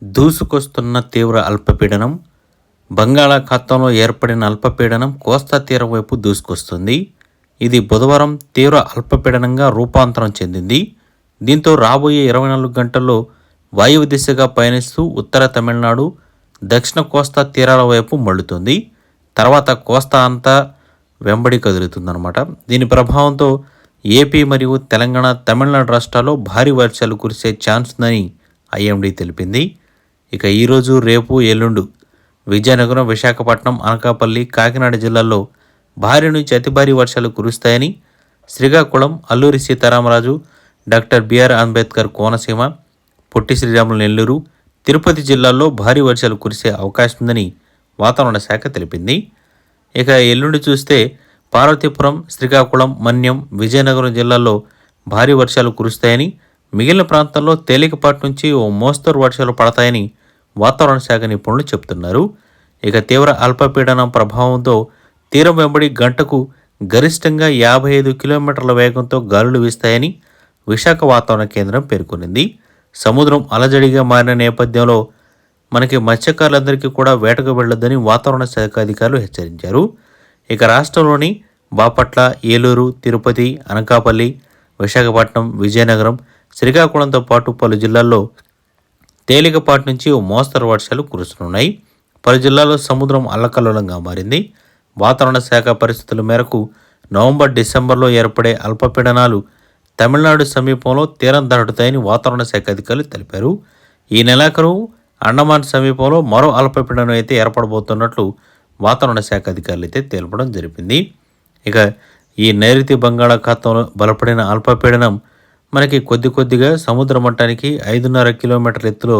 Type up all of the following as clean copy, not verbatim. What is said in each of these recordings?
దూసుకొస్తున్న తీవ్ర అల్పపీడనం బంగాళాఖాతంలో ఏర్పడిన అల్పపీడనం కోస్తా తీరం వైపు దూసుకొస్తుంది. ఇది బుధవారం తీవ్ర అల్పపీడనంగా రూపాంతరం చెందింది. దీంతో రాబోయే 24 గంటల్లో వాయువ్య దిశగా పయనిస్తూ ఉత్తర తమిళనాడు, దక్షిణ కోస్తా తీరాల వైపు మళ్లుతుంది. తర్వాత కోస్తా అంతా వెంబడి కదులుతుందన్నమాట. దీని ప్రభావంతో ఏపీ మరియు తెలంగాణ, తమిళనాడు రాష్ట్రాల్లో భారీ వర్షాలు కురిసే ఛాన్స్ ఉందని ఐఎండీ తెలిపింది. ఇక ఈరోజు, రేపు, ఎల్లుండి విజయనగరం, విశాఖపట్నం, అనకాపల్లి, కాకినాడ జిల్లాల్లో భారీ నుంచి అతి భారీ వర్షాలు కురుస్తాయని, శ్రీకాకుళం, అల్లూరి సీతారామరాజు, డాక్టర్ బిఆర్ అంబేద్కర్ కోనసీమ, పొట్టి శ్రీరాములు నెల్లూరు, తిరుపతి జిల్లాల్లో భారీ వర్షాలు కురిసే అవకాశం ఉందని వాతావరణ శాఖ తెలిపింది. ఇక ఎల్లుండి చూస్తే పార్వతీపురం, శ్రీకాకుళం, మన్యం, విజయనగరం జిల్లాల్లో భారీ వర్షాలు కురుస్తాయని, మిగిలిన ప్రాంతాల్లో తేలికపాటి నుంచి ఓ మోస్తరు వర్షాలు పడతాయని వాతావరణ శాఖ నిపుణులు చెబుతున్నారు. ఇక తీవ్ర అల్పపీడనం ప్రభావంతో తీరం వెంబడి గంటకు గరిష్టంగా 55 కిలోమీటర్ల వేగంతో గాలులు వీస్తాయని విశాఖ వాతావరణ కేంద్రం పేర్కొనింది. సముద్రం అలజడిగా మారిన నేపథ్యంలో మనకి మత్స్యకారులందరికీ కూడా వేటకు వెళ్లొద్దని వాతావరణ శాఖ అధికారులు హెచ్చరించారు. ఇక రాష్ట్రంలోని బాపట్ల, ఏలూరు, తిరుపతి, అనకాపల్లి, విశాఖపట్నం, విజయనగరం, శ్రీకాకుళంతో పాటు పలు జిల్లాల్లో తేలికపాటి నుంచి ఓ మోస్తరు వర్షాలు కురుస్తున్నాయి. పలు జిల్లాల్లో సముద్రం అల్లకల్లోలంగా మారింది. వాతావరణ శాఖ పరిస్థితుల మేరకు నవంబర్, డిసెంబర్లో ఏర్పడే అల్పపీడనాలు తమిళనాడు సమీపంలో తీరం దాటుతాయని వాతావరణ శాఖ అధికారులు తెలిపారు. ఈ నెలాఖరు అండమాన్ సమీపంలో మరో అల్పపీడనం అయితే ఏర్పడబోతున్నట్లు వాతావరణ శాఖ అధికారులు అయితే తెలపడం జరిపింది. ఇక ఈ నైరుతి బంగాళాఖాతంలో బలపడిన అల్పపీడనం మనకి కొద్దిగా సముద్ర మట్టానికి 5.5 కిలోమీటర్ల ఎత్తులో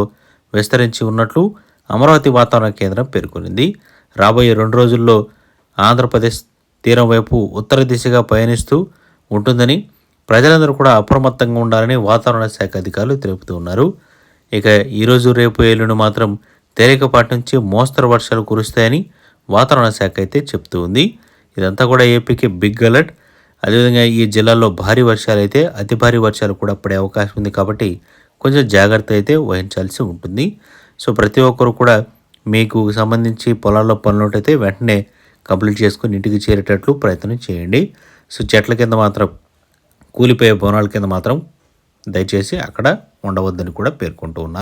విస్తరించి ఉన్నట్లు అమరావతి వాతావరణ కేంద్రం పేర్కొనింది. రాబోయే 2 రోజుల్లో ఆంధ్రప్రదేశ్ తీరం వైపు ఉత్తర దిశగా పయనిస్తూ ఉంటుందని, ప్రజలందరూ కూడా అప్రమత్తంగా ఉండాలని వాతావరణ శాఖ అధికారులు తెలుపుతూ ఉన్నారు. ఇక ఈరోజు, రేపు, ఎల్లుండి మాత్రం తేలికపాటి నుంచి మోస్తరు వర్షాలు కురుస్తాయని వాతావరణ శాఖ అయితే చెప్తూ ఉంది. ఇదంతా కూడా ఏపీకి బిగ్ అలర్ట్. అదేవిధంగా ఈ జిల్లాల్లో భారీ వర్షాలు అయితే అతి భారీ వర్షాలు కూడా పడే అవకాశం ఉంది కాబట్టి కొంచెం జాగ్రత్త అయితే వహించాల్సి ఉంటుంది. సో ప్రతి ఒక్కరు కూడా మీకు సంబంధించి పొలాల్లో పనులుంటైతే వెంటనే కంప్లీట్ చేసుకుని ఇంటికి చేరేటట్లు ప్రయత్నం చేయండి. సో చెట్ల కింద మాత్రం, కూలిపోయే భవనాల కింద మాత్రం దయచేసి అక్కడ ఉండవద్దని కూడా పేర్కొంటూ ఉన్నారు.